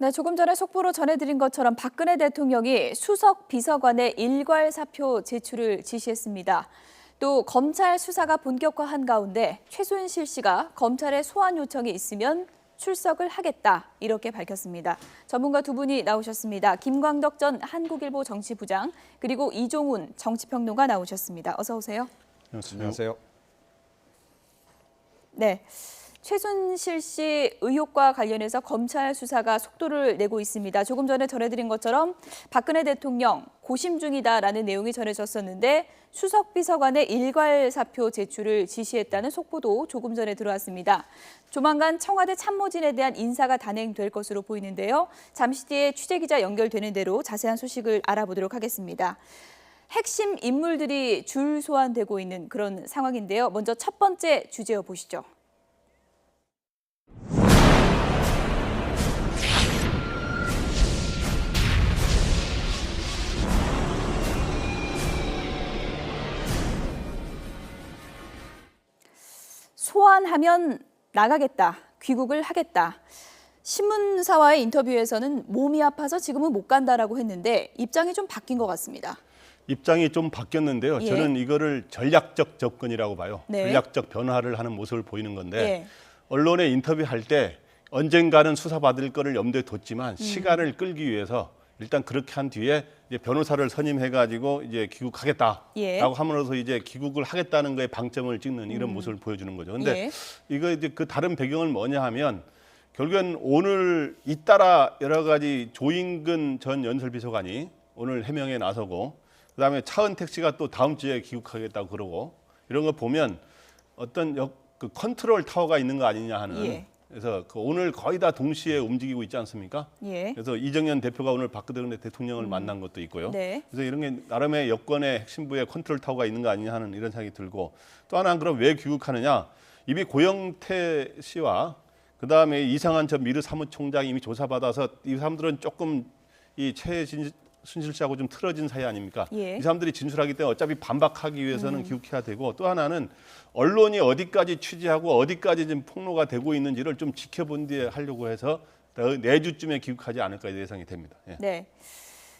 네, 조금 전에 속보로 전해드린 것처럼 박근혜 대통령이 수석 비서관의 일괄 사표 제출을 지시했습니다. 또 검찰 수사가 본격화한 가운데 최순실 씨가 검찰에 소환 요청이 있으면 출석을 하겠다, 이렇게 밝혔습니다. 전문가 두 분이 나오셨습니다. 김광덕 전 한국일보 정치부장, 그리고 이종훈 정치평론가 나오셨습니다. 어서 오세요. 안녕하세요. 네. 최순실 씨 의혹과 관련해서 검찰 수사가 속도를 내고 있습니다. 조금 전에 전해드린 것처럼 박근혜 대통령 고심 중이다라는 내용이 전해졌었는데 수석 비서관의 일괄 사표 제출을 지시했다는 속보도 조금 전에 들어왔습니다. 조만간 청와대 참모진에 대한 인사가 단행될 것으로 보이는데요. 잠시 뒤에 취재기자 연결되는 대로 자세한 소식을 알아보도록 하겠습니다. 핵심 인물들이 줄 소환되고 있는 그런 상황인데요. 먼저 첫 번째 주제어 보시죠. 소환하면 나가겠다, 귀국을 하겠다. 신문사와의 인터뷰에서는 몸이 아파서 지금은 못 간다라고 했는데 입장이 좀 바뀐 것 같습니다. 입장이 좀 바뀌었는데요. 예. 저는 이거를 전략적 접근이라고 봐요. 네. 전략적 변화를 하는 모습을 보이는 건데 예. 언론에 인터뷰할 때 언젠가는 수사받을 거를 염두에 뒀지만 시간을 끌기 위해서 일단 그렇게 한 뒤에 이제 변호사를 선임해가지고 이제 귀국하겠다라고 예. 함으로써 이제 귀국을 하겠다는 거에 방점을 찍는 이런 모습을 보여주는 거죠. 근데 예. 이거 이제 그 다른 배경은 뭐냐 하면 결국엔 오늘 잇따라 여러 가지 조인근 전 연설비서관이 오늘 해명에 나서고 그다음에 차은택 씨가 또 다음 주에 귀국하겠다고 그러고 이런 거 보면 어떤 그 컨트롤 타워가 있는 거 아니냐 하는 예. 그래서 그 오늘 거의 다 동시에 움직이고 있지 않습니까? 예. 그래서 이정현 대표가 오늘 박근혜 대통령을 만난 것도 있고요. 네. 그래서 이런 게 나름의 여권의 핵심부에 컨트롤 타워가 있는 거 아니냐 하는 이런 생각이 들고 또 하나는 그럼 왜 귀국하느냐? 이미 고영태 씨와 그다음에 이상한 전 미르 사무총장이 이미 조사받아서 이 사람들은 조금 이 최순실 씨하고 좀 틀어진 사이 아닙니까? 예. 이 사람들이 진술하기 때문에 어차피 반박하기 위해서는 귀국해야 되고 또 하나는 언론이 어디까지 취재하고 어디까지 지금 폭로가 되고 있는지를 좀 지켜본 뒤에 하려고 해서 내주쯤에 귀국하지 않을까 예상이 됩니다. 예. 네.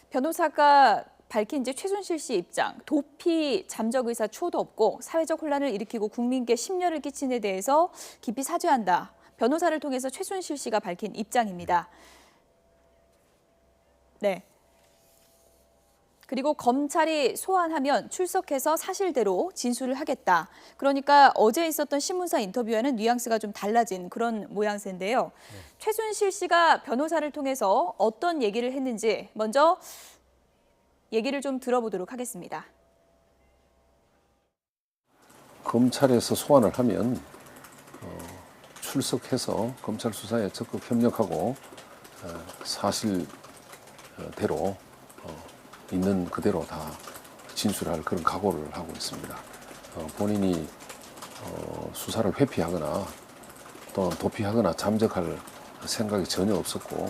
변호사가 밝힌 이제 최순실 씨 입장, 도피 잠적 의사 추호도 없고 사회적 혼란을 일으키고 국민께 심려를 끼친 데 대해서 깊이 사죄한다. 변호사를 통해서 최순실 씨가 밝힌 입장입니다. 네. 그리고 검찰이 소환하면 출석해서 사실대로 진술을 하겠다. 그러니까 어제 있었던 신문사 인터뷰와는 뉘앙스가 좀 달라진 그런 모양새인데요. 최순실 씨가 변호사를 통해서 어떤 얘기를 했는지 먼저 얘기를 좀 들어보도록 하겠습니다. 검찰에서 소환을 하면 출석해서 검찰 수사에 적극 협력하고 사실대로 있는 그대로 다 진술할 그런 각오를 하고 있습니다. 본인이 수사를 회피하거나 또는 도피하거나 잠적할 생각이 전혀 없었고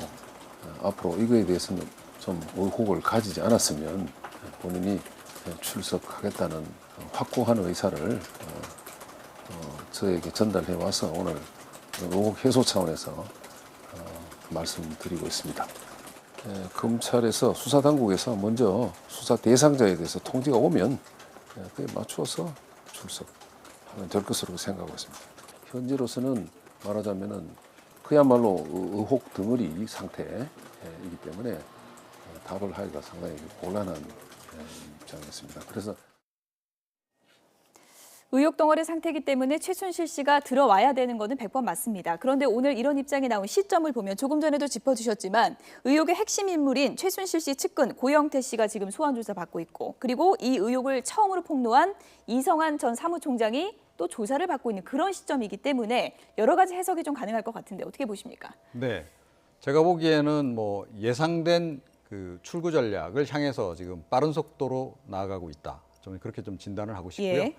앞으로 이거에 대해서는 좀 의혹을 가지지 않았으면 본인이 출석하겠다는 확고한 의사를 저에게 전달해 와서 오늘 의혹 해소 차원에서 말씀드리고 있습니다. 검찰에서 수사당국에서 먼저 수사 대상자에 대해서 통지가 오면 그에 맞추어서 출석하면 될 것으로 생각하고 있습니다. 현재로서는 말하자면은 그야말로 의혹 덩어리 상태이기 때문에 답을 하기가 상당히 곤란한 입장이었습니다. 그래서 의혹 덩어리 상태이기 때문에 최순실 씨가 들어와야 되는 거는 100번 맞습니다. 그런데 오늘 이런 입장이 나온 시점을 보면 조금 전에도 짚어주셨지만 의혹의 핵심 인물인 최순실 씨 측근 고영태 씨가 지금 소환 조사 받고 있고 그리고 이 의혹을 처음으로 폭로한 이성한 전 사무총장이 또 조사를 받고 있는 그런 시점이기 때문에 여러 가지 해석이 좀 가능할 것 같은데 어떻게 보십니까? 네, 제가 보기에는 뭐 예상된 그 출구 전략을 향해서 지금 빠른 속도로 나아가고 있다. 좀 그렇게 좀 진단을 하고 싶고요. 예.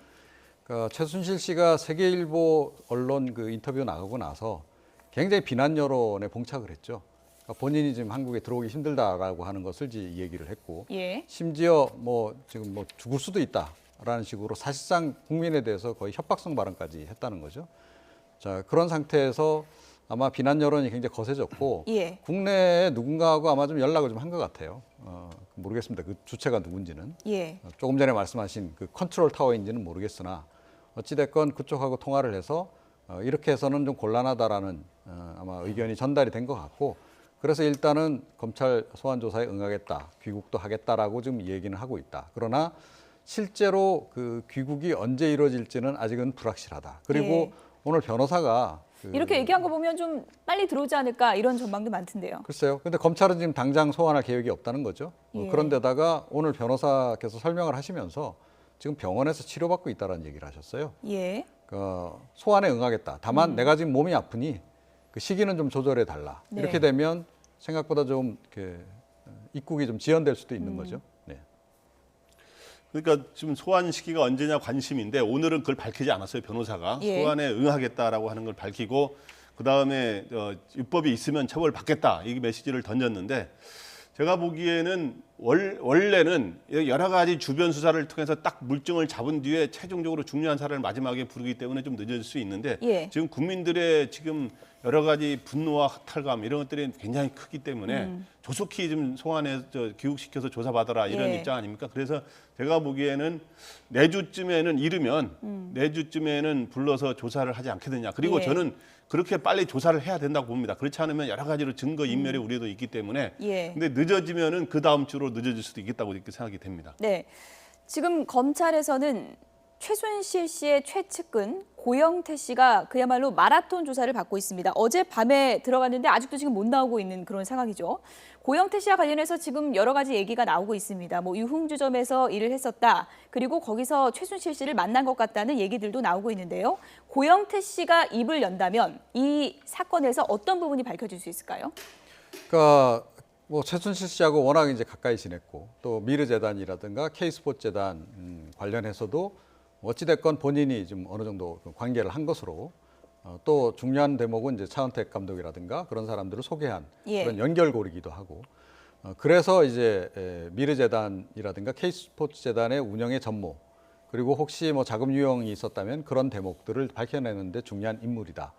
그러니까 최순실 씨가 세계일보 언론 그 인터뷰 나가고 나서 굉장히 비난 여론에 봉착을 했죠. 그러니까 본인이 지금 한국에 들어오기 힘들다라고 하는 것을 얘기를 했고, 예. 심지어 뭐 지금 뭐 죽을 수도 있다라는 식으로 사실상 국민에 대해서 거의 협박성 발언까지 했다는 거죠. 자, 그런 상태에서 아마 비난 여론이 굉장히 거세졌고 예. 국내에 누군가하고 아마 좀 연락을 좀 한 것 같아요. 모르겠습니다. 그 주체가 누군지는. 예. 조금 전에 말씀하신 그 컨트롤 타워인지는 모르겠으나 어찌됐건 그쪽하고 통화를 해서 이렇게 해서는 좀 곤란하다라는 아마 의견이 전달이 된 것 같고 그래서 일단은 검찰 소환 조사에 응하겠다, 귀국도 하겠다라고 지금 얘기는 하고 있다. 그러나 실제로 그 귀국이 언제 이루어질지는 아직은 불확실하다. 그리고 예. 오늘 변호사가 이렇게 얘기한 거 보면 좀 빨리 들어오지 않을까 이런 전망도 많던데요. 글쎄요. 근데 검찰은 지금 당장 소환할 계획이 없다는 거죠. 예. 그런데다가 오늘 변호사께서 설명을 하시면서 지금 병원에서 치료받고 있다는 얘기를 하셨어요. 예. 소환에 응하겠다. 다만 내가 지금 몸이 아프니 그 시기는 좀 조절해 달라. 네. 이렇게 되면 생각보다 좀 이렇게 입국이 좀 지연될 수도 있는 거죠. 네. 그러니까 지금 소환 시기가 언제냐 관심인데 오늘은 그걸 밝히지 않았어요. 변호사가 예. 소환에 응하겠다라고 하는 걸 밝히고 그다음에 입법이 있으면 처벌 받겠다 이 메시지를 던졌는데 제가 보기에는 원래는 여러 가지 주변 수사를 통해서 딱 물증을 잡은 뒤에 최종적으로 중요한 사람을 마지막에 부르기 때문에 좀 늦어질 수 있는데 예. 지금 국민들의 지금 여러 가지 분노와 허탈감 이런 것들이 굉장히 크기 때문에 조속히 좀 소환해서 귀국시켜서 조사받아라 이런 예. 입장 아닙니까? 그래서 제가 보기에는 내주쯤에는 이르면 내주쯤에는 불러서 조사를 하지 않겠느냐. 그리고 예. 저는 그렇게 빨리 조사를 해야 된다고 봅니다. 그렇지 않으면 여러 가지로 증거 인멸의 우려도 있기 때문에 예. 근데 늦어지면은 그 다음 주로 늦어질 수도 있겠다고 이렇게 생각이 됩니다. 네. 지금 검찰에서는 최순실 씨의 최측근 고영태 씨가 그야말로 마라톤 조사를 받고 있습니다. 어젯밤에 들어갔는데 아직도 지금 못 나오고 있는 그런 상황이죠. 고영태 씨와 관련해서 지금 여러 가지 얘기가 나오고 있습니다. 뭐 유흥주점에서 일을 했었다. 그리고 거기서 최순실 씨를 만난 것 같다는 얘기들도 나오고 있는데요. 고영태 씨가 입을 연다면 이 사건에서 어떤 부분이 밝혀질 수 있을까요? 그러니까 뭐 최순실 씨하고 워낙 이제 가까이 지냈고 또 미르재단이라든가 K스포츠재단 관련해서도 어찌됐건 본인이 좀 어느 정도 관계를 한 것으로 또 중요한 대목은 이제 차은택 감독이라든가 그런 사람들을 소개한 예. 그런 연결고리기도 하고 그래서 이제 미르재단이라든가 K스포츠재단의 운영의 전모 그리고 혹시 뭐 자금 유용이 있었다면 그런 대목들을 밝혀내는데 중요한 인물이다.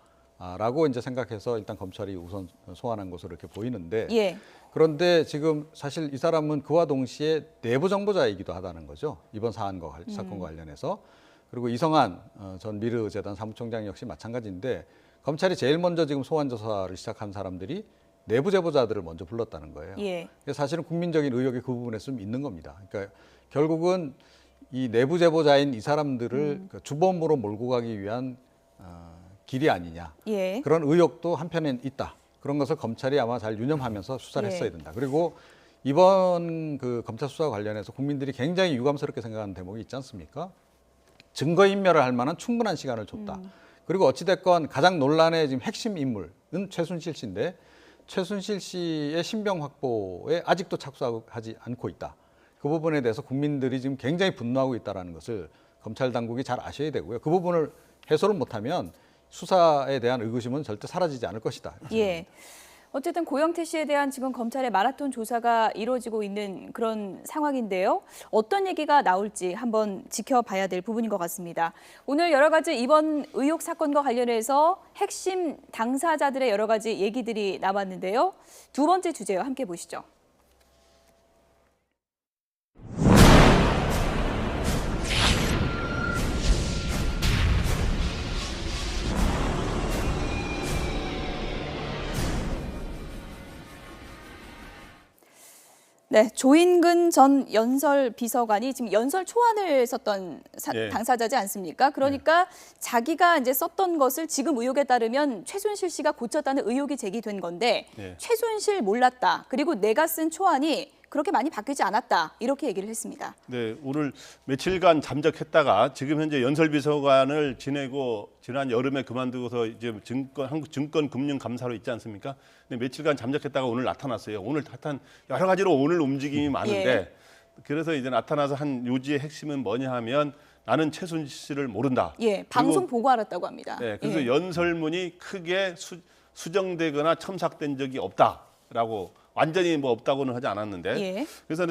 라고 이제 생각해서 일단 검찰이 우선 소환한 것으로 이렇게 보이는데 예. 그런데 지금 사실 이 사람은 그와 동시에 내부 정보자이기도 하다는 거죠. 이번 사건과 관련해서. 그리고 이성한 전 미르재단 사무총장 역시 마찬가지인데 검찰이 제일 먼저 지금 소환 조사를 시작한 사람들이 내부 제보자들을 먼저 불렀다는 거예요. 예. 사실은 국민적인 의혹이 그 부분에 좀 있는 겁니다. 그러니까 결국은 이 내부 제보자인 이 사람들을 그 주범으로 몰고 가기 위한 길이 아니냐. 예. 그런 의혹도 한편엔 있다. 그런 것을 검찰이 아마 잘 유념하면서 수사를 예. 했어야 된다. 그리고 이번 그 검찰 수사 관련해서 국민들이 굉장히 유감스럽게 생각하는 대목이 있지 않습니까? 증거인멸을 할 만한 충분한 시간을 줬다. 그리고 어찌됐건 가장 논란의 지금 핵심 인물은 최순실 씨인데 최순실 씨의 신병 확보에 아직도 착수하지 않고 있다. 그 부분에 대해서 국민들이 지금 굉장히 분노하고 있다는 것을 검찰 당국이 잘 아셔야 되고요. 그 부분을 해소를 못하면 수사에 대한 의구심은 절대 사라지지 않을 것이다. 예. 어쨌든 고영태 씨에 대한 지금 검찰의 마라톤 조사가 이루어지고 있는 그런 상황인데요. 어떤 얘기가 나올지 한번 지켜봐야 될 부분인 것 같습니다. 오늘 여러 가지 이번 의혹 사건과 관련해서 핵심 당사자들의 여러 가지 얘기들이 나왔는데요. 두 번째 주제와 함께 보시죠. 네, 조인근 전 연설 비서관이 지금 연설 초안을 썼던 예. 당사자지 않습니까? 그러니까 자기가 이제 썼던 것을 지금 의혹에 따르면 최순실 씨가 고쳤다는 의혹이 제기된 건데 예. 최순실 몰랐다. 그리고 내가 쓴 초안이 그렇게 많이 바뀌지 않았다. 이렇게 얘기를 했습니다. 네, 오늘 며칠간 잠적했다가 지금 현재 연설비서관을 지내고 지난 여름에 그만두고서 이제 한국 증권금융감사로 있지 않습니까? 근데 며칠간 잠적했다가 오늘 나타났어요. 오늘 하여튼 여러 가지로 오늘 움직임이 많은데 예. 그래서 이제 나타나서 한 요지의 핵심은 뭐냐 하면 나는 최순실 씨를 모른다. 예, 방송 보고 알았다고 합니다. 네, 그래서 예. 연설문이 크게 수정되거나 첨삭된 적이 없다라고 완전히 뭐 없다고는 하지 않았는데 예. 그래서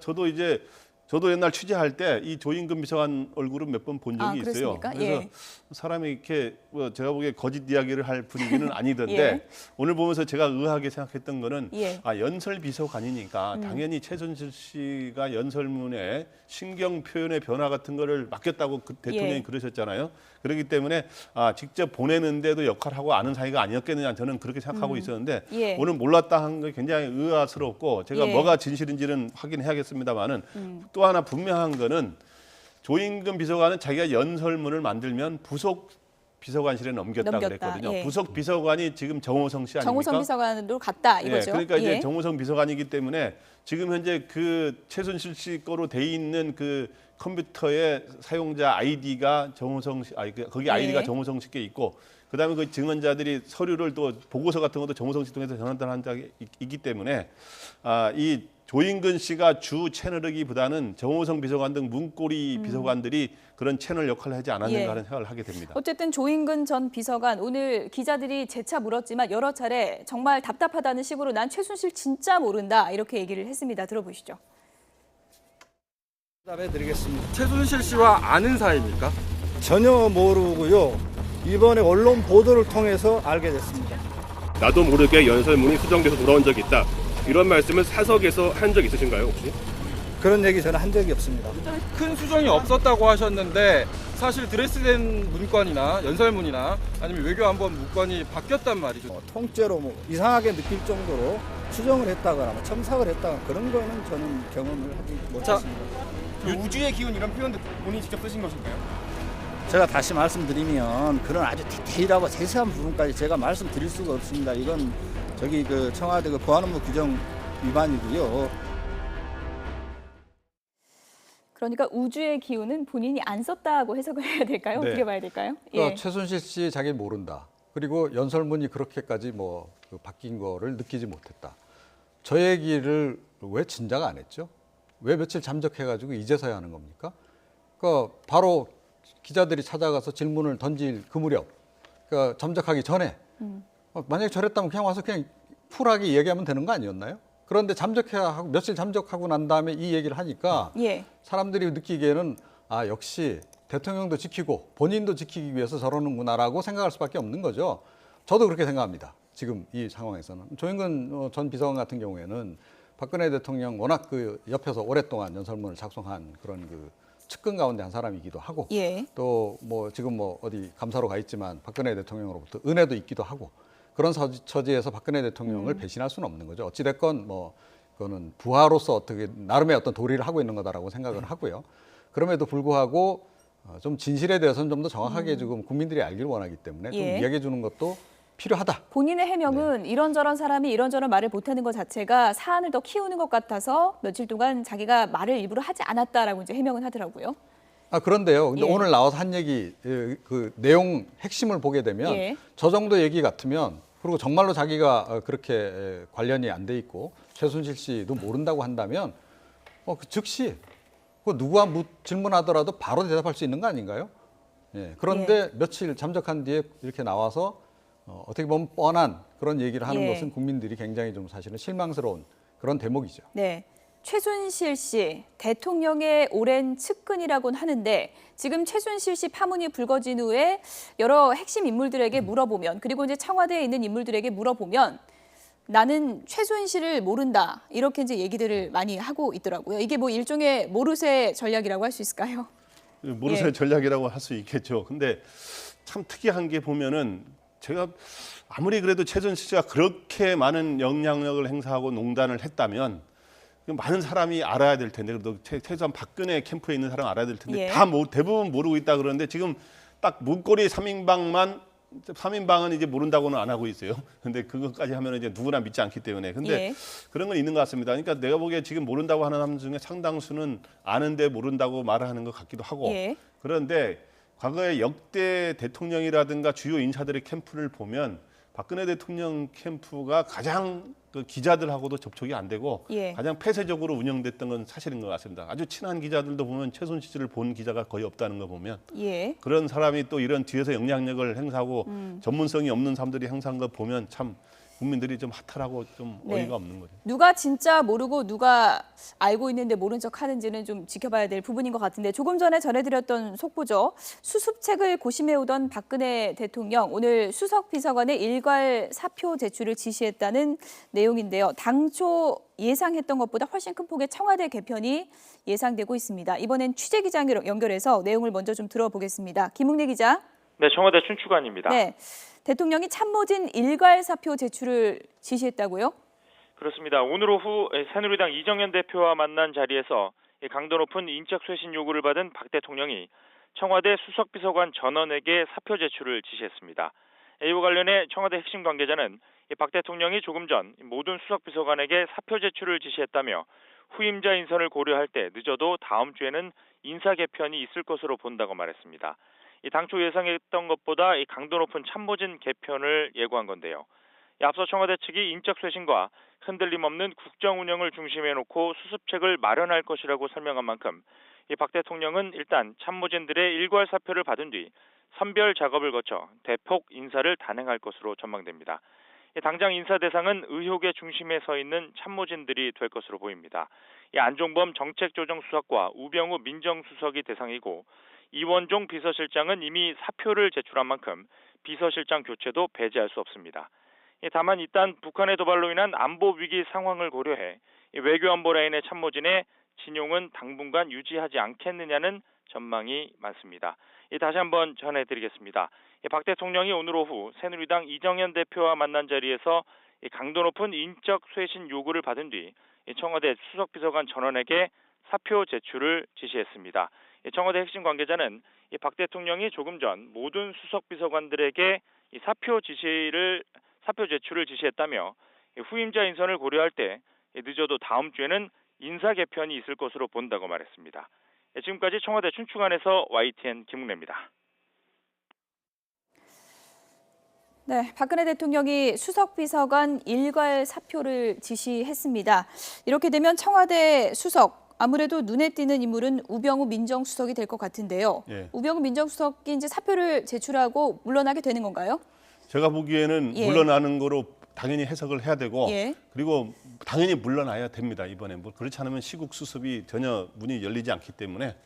저도 이제 저도 옛날 취재할 때 이 조인근 비서관 얼굴은 몇 번 본 적이 있어요. 그렇습니까? 그래서 예. 사람이 이렇게 뭐 제가 보기에 거짓 이야기를 할 분위기는 아니던데 예. 오늘 보면서 제가 의아하게 생각했던 거는 예. 연설 비서관이니까 당연히 최순실 씨가 연설문에 신경 표현의 변화 같은 거를 맡겼다고 대통령이 예. 그러셨잖아요. 그렇기 때문에 직접 보내는데도 역할하고 아는 사이가 아니었겠느냐 저는 그렇게 생각하고 있었는데 예. 오늘 몰랐다 한 게 굉장히 의아스럽고 제가 예. 뭐가 진실인지는 확인해야겠습니다만은 또 하나 분명한 거는 조인근 비서관은 자기가 연설문을 만들면 부속 비서관실에 넘겼다 그랬거든요. 예. 부속 비서관이 지금 정호성 씨 아닙니까? 정호성 비서관으로 갔다 이거죠. 예, 그러니까 이제 예. 정호성 비서관이기 때문에 지금 현재 그 최순실 씨 거로 돼 있는 그 컴퓨터의 사용자 아이디가 정호성 씨, 거기 아이디가 예. 정호성 씨께 있고, 그다음에 그 증언자들이 서류를 또 보고서 같은 것도 정호성 씨 통해서 전환한 적이 있기 때문에 이 조인근 씨가 주 채널이기보다는 정호성 비서관 등 문고리 비서관들이 그런 채널 역할을 하지 않았는가 예. 하는 생각을 하게 됩니다. 어쨌든 조인근 전 비서관 오늘 기자들이 재차 물었지만 여러 차례 정말 답답하다는 식으로 난 최순실 진짜 모른다 이렇게 얘기를 했습니다. 들어보시죠. 답해드리겠습니다. 최순실 씨와 아는 사이입니까? 전혀 모르고요. 이번에 언론 보도를 통해서 알게 됐습니다. 나도 모르게 연설문이 수정돼서 돌아온 적이 있다. 이런 말씀을 사석에서 한 적 있으신가요, 혹시? 그런 얘기 저는 한 적이 없습니다. 큰 수정이 없었다고 하셨는데 사실 드레스된 문건이나 연설문이나 아니면 외교안보 문건이 바뀌었단 말이죠. 통째로 뭐 이상하게 느낄 정도로 수정을 했다거나 뭐 첨삭을 했다거나 그런 거는 저는 경험을 하지 못했습니다. 우주의 기운 이런 표현도 본인이 직접 쓰신 것인가요? 제가 다시 말씀드리면 그런 아주 디테일하고 세세한 부분까지 제가 말씀드릴 수가 없습니다. 이건 저기 그 청와대 그 보안업무 규정 위반이고요. 그러니까 우주의 기운은 본인이 안 썼다고 해석을 해야 될까요? 네. 어떻게 봐야 될까요? 그러니까 예. 최순실 씨 자기 모른다. 그리고 연설문이 그렇게까지 그 바뀐 거를 느끼지 못했다. 저 얘기를 왜 진작 안 했죠? 왜 며칠 잠적해가지고 이제서야 하는 겁니까? 그러니까 바로 기자들이 찾아가서 질문을 던질 그 무렵, 그러니까 잠적하기 전에 만약에 저랬다면 그냥 와서 그냥 쿨하게 얘기하면 되는 거 아니었나요? 그런데 잠적하고 며칠 잠적하고 난 다음에 이 얘기를 하니까 예. 사람들이 느끼기에는 역시 대통령도 지키고 본인도 지키기 위해서 저러는구나라고 생각할 수밖에 없는 거죠. 저도 그렇게 생각합니다. 지금 이 상황에서는. 조인근 전 비서관 같은 경우에는 박근혜 대통령 워낙 그 옆에서 오랫동안 연설문을 작성한 그런 그 측근 가운데 한 사람이기도 하고 예. 또 뭐 지금 뭐 어디 감사로 가 있지만 박근혜 대통령으로부터 은혜도 있기도 하고 그런 처지에서 박근혜 대통령을 배신할 수는 없는 거죠. 어찌됐건 뭐 그거는 부하로서 어떻게 나름의 어떤 도리를 하고 있는 거다라고 생각을 하고요. 그럼에도 불구하고 좀 진실에 대해서는 좀 더 정확하게 지금 국민들이 알길 원하기 때문에 좀 예. 이야기해 주는 것도 필요하다. 본인의 해명은 이런저런 사람이 이런저런 말을 못하는 것 자체가 사안을 더 키우는 것 같아서 며칠 동안 자기가 말을 일부러 하지 않았다라고 이제 해명은 하더라고요. 그런데요. 근데 예. 오늘 나와서 한 얘기 그 내용 핵심을 보게 되면 예. 저 정도 얘기 같으면 그리고 정말로 자기가 그렇게 관련이 안 돼 있고 최순실 씨도 모른다고 한다면 그 즉시 누구와 질문하더라도 바로 대답할 수 있는 거 아닌가요? 예. 그런데 며칠 잠적한 뒤에 이렇게 나와서 어떻게 보면 뻔한 그런 얘기를 하는 예. 것은 국민들이 굉장히 좀 사실은 실망스러운 그런 대목이죠. 네. 최순실 씨, 대통령의 오랜 측근이라고는 하는데 지금 최순실 씨 파문이 불거진 후에 여러 핵심 인물들에게 물어보면 그리고 이제 청와대에 있는 인물들에게 물어보면 나는 최순실을 모른다 이렇게 이제 얘기들을 많이 하고 있더라고요. 이게 뭐 일종의 모르쇠 전략이라고 할 수 있을까요? 모르쇠 예. 전략이라고 할 수 있겠죠. 근데 참 특이한 게 보면은 제가 아무리 그래도 최순실 씨가 그렇게 많은 영향력을 행사하고 농단을 했다면 많은 사람이 알아야 될 텐데 그래도 최소한 박근혜 캠프에 있는 사람 알아야 될 텐데 예. 대부분 모르고 있다 그러는데 지금 딱 문고리 3인방은 이제 모른다고는 안 하고 있어요. 근데 그것까지 하면 이제 누구나 믿지 않기 때문에. 근데 예. 그런 건 있는 것 같습니다. 그러니까 내가 보기에 지금 모른다고 하는 사람 중에 상당수는 아는데 모른다고 말을 하는 것 같기도 하고. 예. 그런데 과거에 역대 대통령이라든가 주요 인사들의 캠프를 보면 박근혜 대통령 캠프가 가장 그 기자들하고도 접촉이 안 되고 예. 가장 폐쇄적으로 운영됐던 건 사실인 것 같습니다. 아주 친한 기자들도 보면 최순실 씨를 본 기자가 거의 없다는 거 보면 예. 그런 사람이 또 이런 뒤에서 영향력을 행사하고 전문성이 없는 사람들이 행사한 거 보면 참 국민들이 좀 하탈하고 좀 네. 어이가 없는 거죠. 누가 진짜 모르고 누가 알고 있는데 모른 척 하는지는 좀 지켜봐야 될 부분인 것 같은데 조금 전에 전해드렸던 속보죠. 수습책을 고심해오던 박근혜 대통령 오늘 수석 비서관의 일괄 사표 제출을 지시했다는 내용인데요. 당초 예상했던 것보다 훨씬 큰 폭의 청와대 개편이 예상되고 있습니다. 이번엔 취재기장으로 연결해서 내용을 먼저 좀 들어보겠습니다. 김웅래 기자. 네, 청와대 춘추관입니다. 네, 대통령이 참모진 일괄 사표 제출을 지시했다고요? 그렇습니다. 오늘 오후 새누리당 이정현 대표와 만난 자리에서 강도 높은 인적 쇄신 요구를 받은 박 대통령이 청와대 수석비서관 전원에게 사표 제출을 지시했습니다. 이와 관련해 청와대 핵심 관계자는 박 대통령이 조금 전 모든 수석비서관에게 사표 제출을 지시했다며 후임자 인선을 고려할 때 늦어도 다음 주에는 인사 개편이 있을 것으로 본다고 말했습니다. 당초 예상했던 것보다 강도 높은 참모진 개편을 예고한 건데요. 앞서 청와대 측이 인적 쇄신과 흔들림 없는 국정 운영을 중심에 놓고 수습책을 마련할 것이라고 설명한 만큼 박 대통령은 일단 참모진들의 일괄 사표를 받은 뒤 선별 작업을 거쳐 대폭 인사를 단행할 것으로 전망됩니다. 당장 인사 대상은 의혹의 중심에 서 있는 참모진들이 될 것으로 보입니다. 안종범 정책조정수석과 우병우 민정수석이 대상이고 이원종 비서실장은 이미 사표를 제출한 만큼 비서실장 교체도 배제할 수 없습니다. 다만 일단 북한의 도발로 인한 안보 위기 상황을 고려해 외교안보 라인의 참모진의 진용은 당분간 유지하지 않겠느냐는 전망이 많습니다. 다시 한번 전해드리겠습니다. 박 대통령이 오늘 오후 새누리당 이정현 대표와 만난 자리에서 강도 높은 인적 쇄신 요구를 받은 뒤 청와대 수석비서관 전원에게 사표 제출을 지시했습니다. 청와대 핵심 관계자는 박 대통령이 조금 전 모든 수석비서관들에게 사표 제출을 지시했다며 후임자 인선을 고려할 때 늦어도 다음 주에는 인사 개편이 있을 것으로 본다고 말했습니다. 지금까지 청와대 춘추관에서 YTN 김웅래입니다. 네, 박근혜 대통령이 수석비서관 일괄 사표를 지시했습니다. 이렇게 되면 청와대 수석, 아무래도 눈에 띄는 인물은 우병우 민정수석이 될 것 같은데요. 예. 우병우 민정수석이 이제 사표를 제출하고 물러나게 되는 건가요? 제가 보기에는 예. 물러나는 거로 당연히 해석을 해야 되고 예. 그리고 당연히 물러나야 됩니다. 이번에 뭐 그렇지 않으면 시국 수습이 전혀 문이 열리지 않기 때문에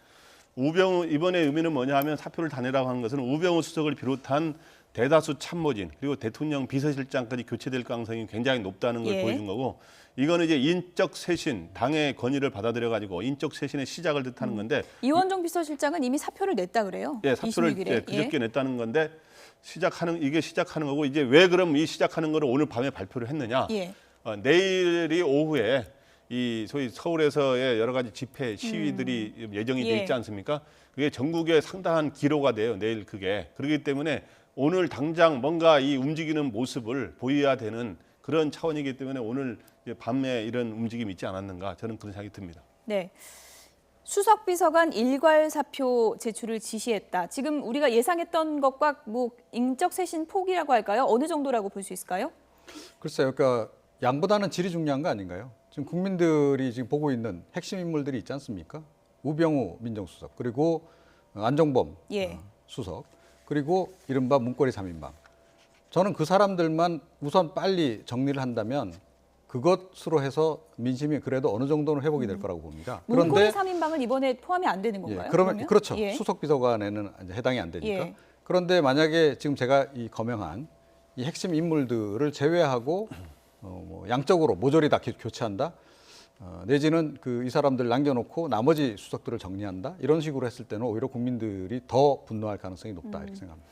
우병우 이번에 의미는 뭐냐 하면 사표를 단회라고 하는 것은 우병우 수석을 비롯한 대다수 참모진 그리고 대통령 비서실장까지 교체될 가능성이 굉장히 높다는 걸 예. 보여준 거고 이거는 이제 인적 쇄신 당의 건의를 받아들여 가지고 인적 쇄신의 시작을 뜻하는 건데 이원종 비서실장은 이미 사표를 냈다 그래요. 예, 사표를 26일에. 그저께 냈다는 건데 시작하는 거고 이제 왜 그럼 이 시작하는 거를 오늘 밤에 발표를 했느냐? 예. 내일이 오후에 이 소위 서울에서의 여러 가지 집회 시위들이 예정이 돼 있지 않습니까? 그게 전국에 상당한 기로가 돼요. 내일 그게 그렇기 때문에 오늘 당장 뭔가 이 움직이는 모습을 보여야 되는 그런 차원이기 때문에 오늘 밤에 이런 움직임이 있지 않았는가 저는 그런 생각이 듭니다. 네. 수석비서관 일괄 사표 제출을 지시했다. 지금 우리가 예상했던 것과 뭐 인적 쇄신 폭이라고 할까요? 어느 정도라고 볼 수 있을까요? 글쎄요, 그러니까 양보다는 질이 중요한 거 아닌가요? 지금 국민들이 지금 보고 있는 핵심 인물들이 있지 않습니까? 우병우 민정수석 그리고 안종범 예. 수석 그리고 이른바 문고리 3인방. 저는 그 사람들만 우선 빨리 정리를 한다면 그것으로 해서 민심이 그래도 어느 정도는 회복이 될 거라고 봅니다. 문고리 3인방은 이번에 포함이 안 되는 건가요? 그러면 그렇죠. 예. 수석비서관에는 이제 해당이 안 되니까. 예. 그런데 만약에 지금 제가 이 거명한 이 핵심 인물들을 제외하고 뭐 양적으로 모조리 다 교체한다. 내지는 이 사람들 남겨놓고 나머지 수석들을 정리한다. 이런 식으로 했을 때는 오히려 국민들이 더 분노할 가능성이 높다 이렇게 생각합니다.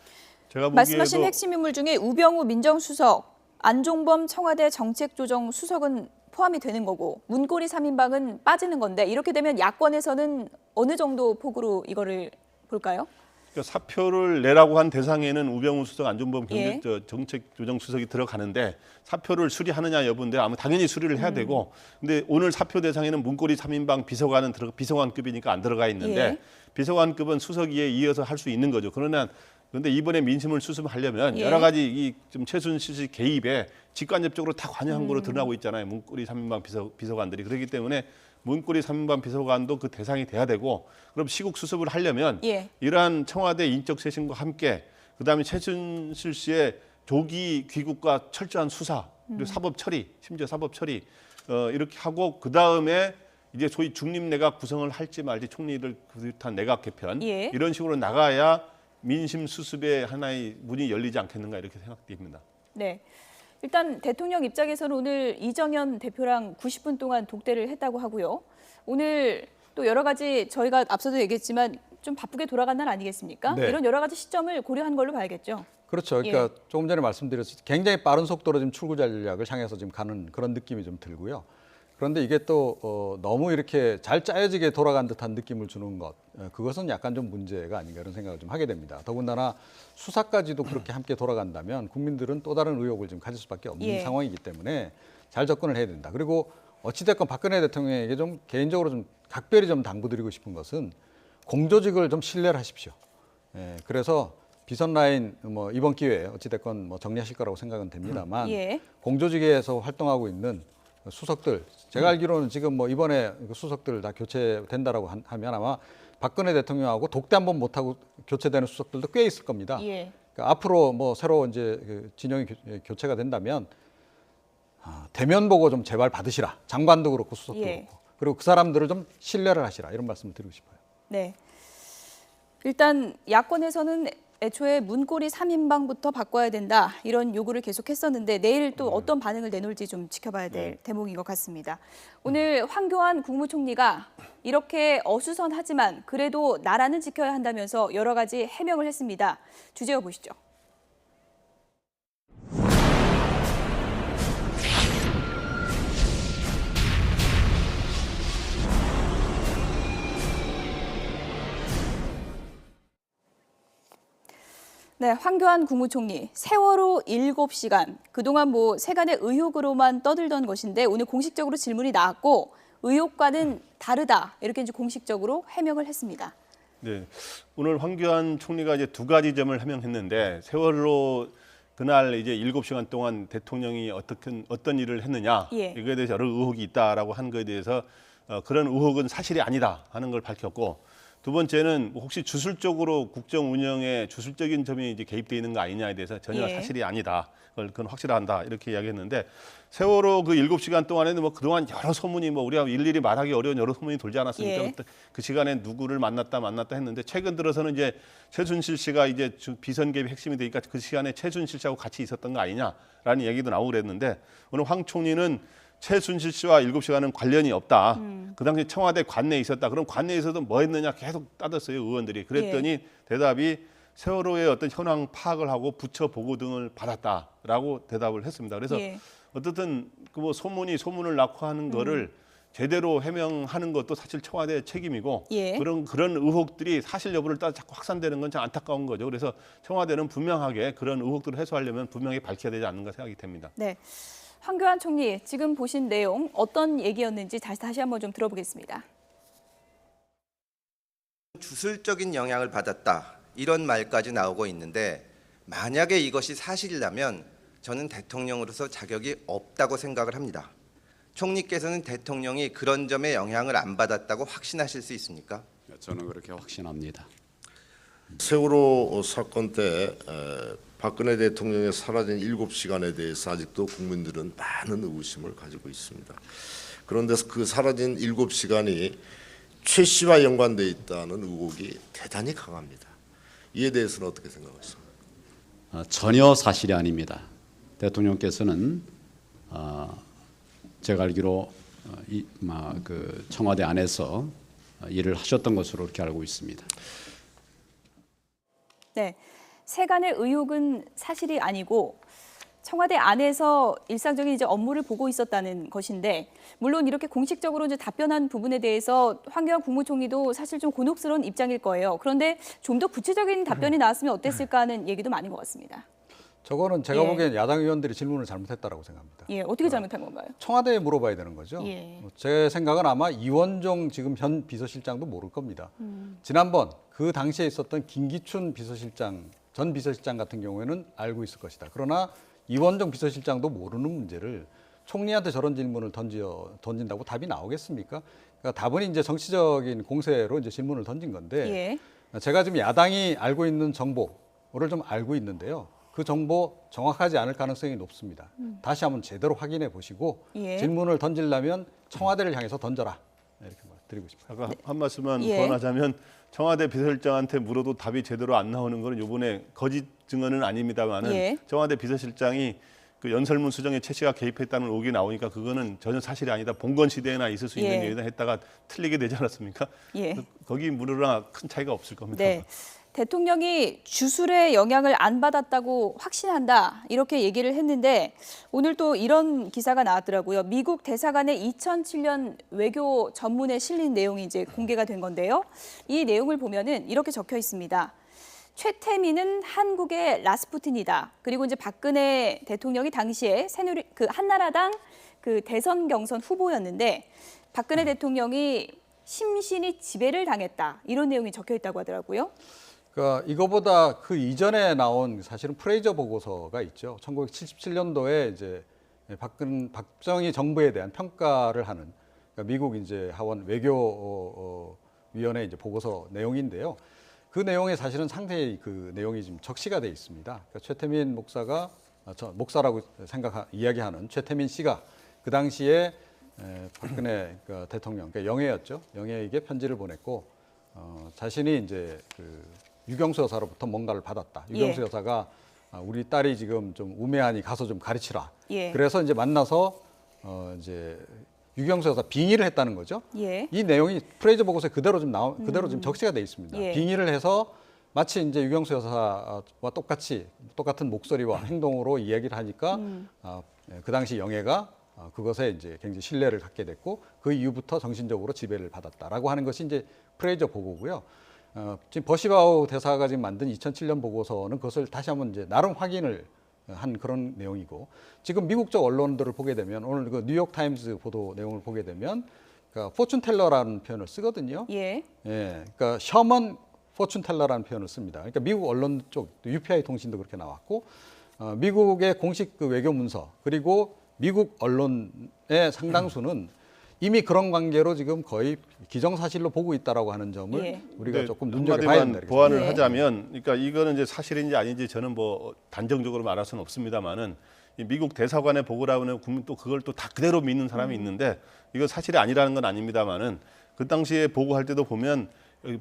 제가 말씀하신 보기에도 핵심 인물 중에 우병우 민정수석, 안종범 청와대 정책조정수석은 포함이 되는 거고 문고리 3인방은 빠지는 건데 이렇게 되면 야권에서는 어느 정도 폭으로 이거를 볼까요? 그러니까 사표를 내라고 한 대상에는 우병우 수석, 안종범 예. 정책조정수석이 들어가는데 사표를 수리하느냐 여부인데 아마 당연히 수리를 해야 되고 근데 오늘 사표 대상에는 문고리 3인방 비서관은 비서관급이니까 안 들어가 있는데 예. 비서관급은 수석위에 이어서 할 수 있는 거죠. 그런데 이번에 민심을 수습하려면 예. 여러 가지 이 좀 최순실 씨 개입에 직간접적으로 다 관여한 거로 드러나고 있잖아요. 문고리 3인방 비서관들이. 그렇기 때문에 문고리 3인방 비서관도 그 대상이 돼야 되고 그럼 시국 수습을 하려면 예. 이러한 청와대 인적 쇄신과 함께 그다음에 최순실 씨의 조기 귀국과 철저한 수사 그리고 사법 처리, 심지어 사법 처리 이렇게 하고 그 다음에 이제 소위 중립내각 구성을 할지 말지 총리를 비롯한 내각 개편 예. 이런 식으로 나가야 민심 수습의 하나의 문이 열리지 않겠는가 이렇게 생각됩니다. 네. 일단 대통령 입장에서는 오늘 이정현 대표랑 90분 동안 독대를 했다고 하고요. 오늘 또 여러 가지 저희가 앞서도 얘기했지만 좀 바쁘게 돌아간 날 아니겠습니까? 네. 이런 여러 가지 시점을 고려한 걸로 봐야겠죠. 그렇죠. 그러니까 조금 전에 말씀드렸듯이 굉장히 빠른 속도로 지금 출구 전략을 향해서 지금 가는 그런 느낌이 좀 들고요. 그런데 이게 또 너무 이렇게 잘 짜여지게 돌아간 듯한 느낌을 주는 것, 그것은 약간 좀 문제가 아닌가 이런 생각을 좀 하게 됩니다. 더군다나 수사까지도 그렇게 함께 돌아간다면 국민들은 또 다른 의혹을 좀 가질 수밖에 없는 예. 상황이기 때문에 잘 접근을 해야 된다. 그리고 어찌됐건 박근혜 대통령에게 좀 개인적으로 좀 각별히 좀 당부드리고 싶은 것은 공조직을 좀 신뢰를 하십시오. 예, 그래서 비선 라인 뭐 이번 기회에 어찌됐건 뭐 정리하실 거라고 생각은 됩니다만 예. 공조직에서 활동하고 있는 수석들, 제가 알기로는 지금 뭐 이번에 그 수석들 다 교체된다라고 하면 아마 박근혜 대통령하고 독대 한번 못하고 교체되는 수석들도 꽤 있을 겁니다. 예. 그러니까 앞으로 뭐 새로 이제 그 진영이 교체가 된다면 대면 보고 좀 제발 받으시라. 장관도 그렇고 수석도 예. 그렇고. 그리고 그 사람들을 좀 신뢰를 하시라. 이런 말씀을 드리고 싶어요. 네. 일단 야권에서는 애초에 문고리 3인방부터 바꿔야 된다 이런 요구를 계속했었는데 내일 또 어떤 반응을 내놓을지 좀 지켜봐야 될 대목인 것 같습니다. 오늘 황교안 국무총리가 이렇게 어수선하지만 그래도 나라는 지켜야 한다면서 여러 가지 해명을 했습니다. 주제어 보시죠. 네, 황교안 국무총리 세월호 7시간 그동안 뭐 세간의 의혹으로만 떠들던 것인데 오늘 공식적으로 질문이 나왔고 의혹과는 다르다 이렇게 이제 공식적으로 해명을 했습니다. 네, 오늘 황교안 총리가 이제 두 가지 점을 해명했는데 세월호 그날 이제 7시간 동안 대통령이 어떤 일을 했느냐 예. 이거에 대해서 여러 의혹이 있다라고 한 거에 대해서 그런 의혹은 사실이 아니다 하는 걸 밝혔고. 두 번째는 혹시 주술적으로 국정 운영에 주술적인 점이 이제 개입돼 있는 거 아니냐에 대해서 전혀 예. 사실이 아니다. 그건 확실하다. 이렇게 이야기했는데 세월호 그 7시간 동안에는 뭐 그동안 여러 소문이 뭐 우리가 일일이 말하기 어려운 여러 소문이 돌지 않았습니까? 예. 그 시간에 누구를 만났다 했는데 최근 들어서는 이제 최순실 씨가 이제 비선 개입 핵심이 되니까 그 시간에 최순실 씨하고 같이 있었던 거 아니냐라는 얘기도 나오고 그랬는데 오늘 황 총리는 최순실 씨와 7시간은 관련이 없다. 그 당시 청와대 관내에 있었다. 그럼 관내에서도 뭐 했느냐 계속 따졌어요, 의원들이. 그랬더니 대답이 세월호의 어떤 현황 파악을 하고 부처 보고 등을 받았다라고 대답을 했습니다. 그래서 예. 어떻든 그 뭐 소문이 소문을 낳고 하는 거를 제대로 해명하는 것도 사실 청와대의 책임이고 예. 그런 의혹들이 사실 여부를 따라 자꾸 확산되는 건 참 안타까운 거죠. 그래서 청와대는 분명하게 그런 의혹들을 해소하려면 분명히 밝혀야 되지 않는가 생각이 됩니다. 네, 황교안 총리 지금 보신 내용 어떤 얘기였는지 다시 한번 좀 들어보겠습니다. 주술적인 영향을 받았다 이런 말까지 나오고 있는데 만약에 이것이 사실이라면 저는 대통령으로서 자격이 없다고 생각을 합니다. 총리께서는 대통령이 그런 점에 영향을 안 받았다고 확신하실 수 있습니까? 저는 그렇게 확신합니다. 세월호 사건 때 박근혜 대통령의 사라진 7시간에 대해서 아직도 국민들은 많은 의구심을 가지고 있습니다. 그런데 그 사라진 7시간이 최 씨와 연관돼 있다는 의혹이 대단히 강합니다. 이에 대해서는 어떻게 생각하십니까? 전혀 사실이 아닙니다. 대통령께서는 제가 알기로 그 청와대 안에서 일을 하셨던 것으로 그렇게 알고 있습니다. 네, 세간의 의혹은 사실이 아니고 청와대 안에서 일상적인 이제 업무를 보고 있었다는 것인데 물론 이렇게 공식적으로 이제 답변한 부분에 대해서 황교안 국무총리도 사실 좀 곤혹스러운 입장일 거예요. 그런데 좀 더 구체적인 답변이 나왔으면 어땠을까 하는 얘기도 많은 것 같습니다. 저거는 제가 예. 보기엔 야당 의원들이 질문을 잘못했다라고 생각합니다. 예, 어떻게 잘못한 건가요? 청와대에 물어봐야 되는 거죠. 예. 제 생각은 아마 이원종 지금 현 비서실장도 모를 겁니다. 지난번 그 당시에 있었던 김기춘 비서실장, 전 비서실장 같은 경우에는 알고 있을 것이다. 그러나 이원종 비서실장도 모르는 문제를 총리한테 저런 질문을 던진다고 답이 나오겠습니까? 그러니까 답은 이제 정치적인 공세로 이제 질문을 던진 건데 예. 제가 지금 야당이 알고 있는 정보를 좀 알고 있는데요. 그 정보 정확하지 않을 가능성이 높습니다. 다시 한번 제대로 확인해 보시고 예. 질문을 던지려면 청와대를 향해서 던져라. 이렇게 드리고 싶어요. 아까 한 말씀만 예. 보완하자면 청와대 비서실장한테 물어도 답이 제대로 안 나오는 거는 이번에 거짓 증언은 아닙니다만은 예. 청와대 비서실장이 그 연설문 수정에 최 씨가 개입했다는 의혹이 나오니까 그거는 전혀 사실이 아니다. 봉건 시대에나 있을 수 있는 예. 일이다 했다가 틀리게 되지 않았습니까? 예. 거기 물으나 큰 차이가 없을 겁니다. 네. 대통령이 주술의 영향을 안 받았다고 확신한다 이렇게 얘기를 했는데 오늘 또 이런 기사가 나왔더라고요. 미국 대사관의 2007년 외교 전문에 실린 내용이 이제 공개가 된 건데요. 이 내용을 보면은 이렇게 적혀 있습니다. 최태민은 한국의 라스푸틴이다. 그리고 이제 박근혜 대통령이 당시에 그 한나라당 그 대선 경선 후보였는데 박근혜 대통령이 심신이 지배를 당했다. 이런 내용이 적혀 있다고 하더라고요. 그러니까 이거보다 그 이전에 나온 사실은 프레이저 보고서가 있죠. 1977년도에 이제 박정희 정부에 대한 평가를 하는 그러니까 미국 이제 하원 외교위원회 이제 보고서 내용인데요. 그 내용에 사실은 상당히 그 내용이 지금 적시가 돼 있습니다. 그러니까 최태민 목사가 목사라고 이야기하는 최태민 씨가 그 당시에 박근혜 대통령, 그러니까 영예였죠. 영예에게 편지를 보냈고 자신이 이제 그 유경수 여사로부터 뭔가를 받았다. 유경수 예. 여사가 우리 딸이 지금 좀 우매하니 가서 좀 가르치라. 예. 그래서 이제 만나서 이제 유경수 여사 빙의를 했다는 거죠. 예. 이 내용이 프레이저 보고서에 그대로 좀 그대로 좀 적시가 돼 있습니다. 예. 빙의를 해서 마치 이제 유경수 여사와 똑같은 목소리와 행동으로 이야기를 하니까 그 당시 영예가 그것에 이제 굉장히 신뢰를 갖게 됐고 그 이후부터 정신적으로 지배를 받았다라고 하는 것이 이제 프레이저 보고고요. 지금 버시바우 대사가 지금 만든 2007년 보고서는 그것을 다시 한번 이제 나름 확인을 한 그런 내용이고 지금 미국적 언론들을 보게 되면 오늘 그 뉴욕 타임즈 보도 내용을 보게 되면 그러니까 포춘 텔러라는 표현을 쓰거든요. 예. 예, 그러니까 셔먼 포춘 텔러라는 표현을 씁니다. 그러니까 미국 언론 쪽 UPI 통신도 그렇게 나왔고 미국의 공식 그 외교 문서 그리고 미국 언론의 상당수는 이미 그런 관계로 지금 거의 기정사실로 보고 있다라고 하는 점을 예. 우리가 조금 눈여겨봐야 된다. 보완을 예. 하자면, 그러니까 이거는 이제 사실인지 아닌지 저는 뭐 단정적으로 말할 수는 없습니다만은 이 미국 대사관의 보고라고 하면 국민 또 그걸 또 다 그대로 믿는 사람이 있는데 이거 사실이 아니라는 건 아닙니다만은 그 당시에 보고할 때도 보면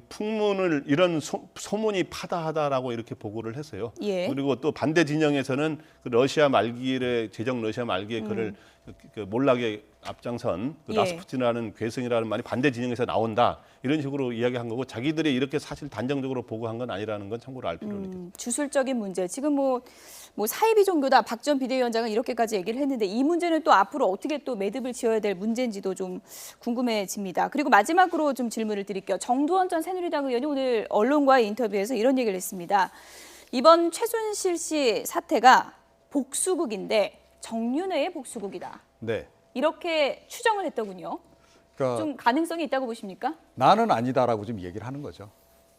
풍문을 이런 소문이 파다하다라고 이렇게 보고를 했어요. 예. 그리고 또 반대 진영에서는 그 러시아 말기에 제정 러시아 말기에 그를 그 몰락에 앞장선 그 예. 라스푸틴이라는 괴성이라는 말이 반대 진영에서 나온다 이런 식으로 이야기한 거고 자기들이 이렇게 사실 단정적으로 보고한 건 아니라는 건 참고로 알 필요는 있겠습니다. 주술적인 문제. 지금 뭐 사이비 종교다. 박 전 비대위원장은 이렇게까지 얘기를 했는데 이 문제는 또 앞으로 어떻게 또 매듭을 지어야 될 문제인지도 좀 궁금해집니다. 그리고 마지막으로 좀 질문을 드릴게요. 정두원 전 새누리당 의원이 오늘 언론과의 인터뷰에서 이런 얘기를 했습니다. 이번 최순실 씨 사태가 복수국인데 정윤회의 복수국이다. 네. 이렇게 추정을 했더군요. 그러니까 좀 가능성이 있다고 보십니까? 나는 아니다라고 지금 얘기를 하는 거죠.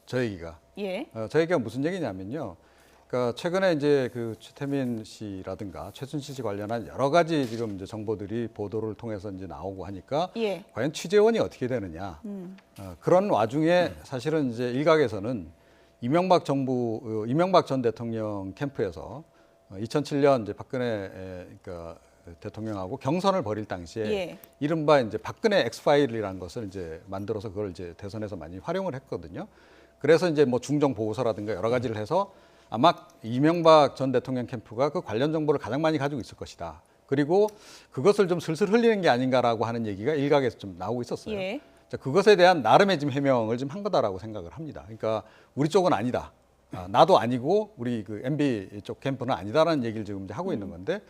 저 얘기가. 예. 저 얘기가 무슨 얘기냐면요. 그러니까 최근에 이제 그 최태민 씨라든가 최순실 씨 관련한 여러 가지 지금 이제 정보들이 보도를 통해서 이제 나오고 하니까 예. 과연 취재원이 어떻게 되느냐. 그런 와중에 사실은 이제 일각에서는 이명박 전 대통령 캠프에서 2007년 이제 박근혜 그러니까 대통령하고 경선을 벌일 당시에 예. 이른바 이제 박근혜 엑스파일이라는 것을 이제 만들어서 그걸 이제 대선에서 많이 활용을 했거든요. 그래서 이제 뭐 중정 보고서라든가 여러 가지를 해서 아마 이명박 전 대통령 캠프가 그 관련 정보를 가장 많이 가지고 있을 것이다. 그리고 그것을 좀 슬슬 흘리는 게 아닌가라고 하는 얘기가 일각에서 좀 나오고 있었어요. 예. 자, 그것에 대한 나름의 지금 해명을 좀 한 거다라고 생각을 합니다. 그러니까 우리 쪽은 아니다. 나도 아니고 우리 그 MB 쪽 캠프는 아니다라는 얘기를 지금 이제 하고 있는 건데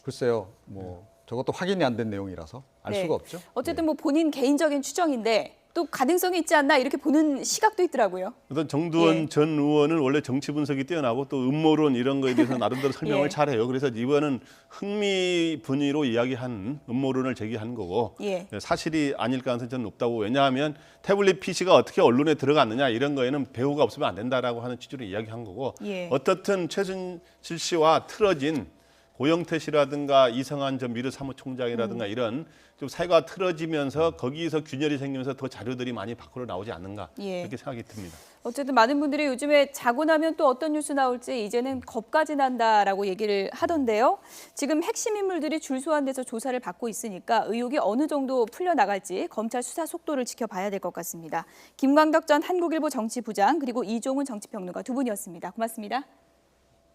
글쎄요, 뭐 저것도 확인이 안 된 내용이라서 알 네. 수가 없죠. 어쨌든 뭐 본인 개인적인 추정인데 또 가능성이 있지 않나 이렇게 보는 시각도 있더라고요. 우선 정두원 예. 전 의원은 원래 정치 분석이 뛰어나고 또 음모론 이런 거에 대해서 나름대로 설명을 예. 잘해요. 그래서 이번은 흥미 분위로 이야기한 음모론을 제기한 거고 예. 사실이 아닐 가능성이 저는 높다고. 왜냐하면 태블릿 PC가 어떻게 언론에 들어갔느냐 이런 거에는 배후가 없으면 안 된다라고 하는 취지로 이야기한 거고 예. 어떻든 최순실 씨와 틀어진 고영태 씨라든가 이성한 전 미르 사무총장이라든가 이런 좀 사회가 틀어지면서 거기서 균열이 생기면서 더 자료들이 많이 밖으로 나오지 않는가 예. 그렇게 생각이 듭니다. 어쨌든 많은 분들이 요즘에 자고 나면 또 어떤 뉴스 나올지 이제는 겁까지 난다라고 얘기를 하던데요. 지금 핵심 인물들이 줄 소환돼서 조사를 받고 있으니까 의혹이 어느 정도 풀려나갈지 검찰 수사 속도를 지켜봐야 될 것 같습니다. 김광덕 전 한국일보 정치부장 그리고 이종훈 정치평론가 두 분이었습니다. 고맙습니다.